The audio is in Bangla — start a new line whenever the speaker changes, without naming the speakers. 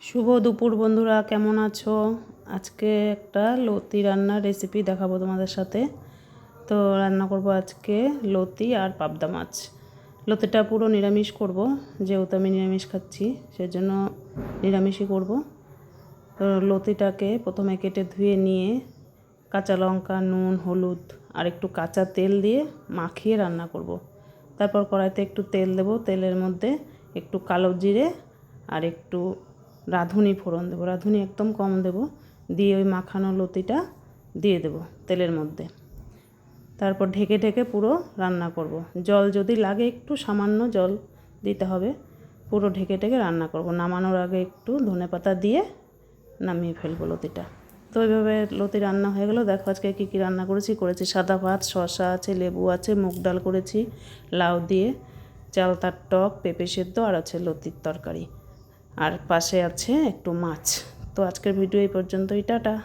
শুভ দুপুর বন্ধুরা, কেমন আছো? আজকে একটা লতি রান্নার রেসিপি দেখাবো তোমাদের সাথে। তো রান্না করব আজকে লতি আর পাবদা মাছ। লতিটা পুরো নিরামিষ করব, যেহেতু আমি নিরামিষ খাচ্ছি সেজন্য নিরামিষই করব। তো লতিটাকে প্রথমে কেটে ধুয়ে নিয়ে কাঁচা লঙ্কা, নুন, হলুদ আর একটু কাঁচা তেল দিয়ে মাখিয়ে রান্না করব। তারপর কড়াইতে একটু তেল দেব, তেলের মধ্যে একটু কালো জিরে আর একটু রাঁধুনি ফোড়ন দেবো, রাঁধুনি একদম কম দেব, দিয়ে ওই মাখানো লতিটা দিয়ে দেব তেলের মধ্যে। তারপর ঢেকে ঢেকে পুরো রান্না করব। জল যদি লাগে একটু সামান্য জল দিতে হবে। পুরো ঢেকে ঢেকে রান্না করব। নামানোর আগে একটু ধনেপাতা দিয়ে নামিয়ে ফেলবো লতিটা। তো এইভাবে লতি রান্না হয়ে গেল। দেখো আজকে কী রান্না করেছি সাদা ভাত, শসা আছে, লেবু আছে, মুগ ডাল করেছি লাউ দিয়ে, চালতার টক, পেঁপে সেদ্ধ আর আছে লতির তরকারি, আর পাশে আছে একটু মাছ। তো আজকের ভিডিও এই পর্যন্তই, টাটা।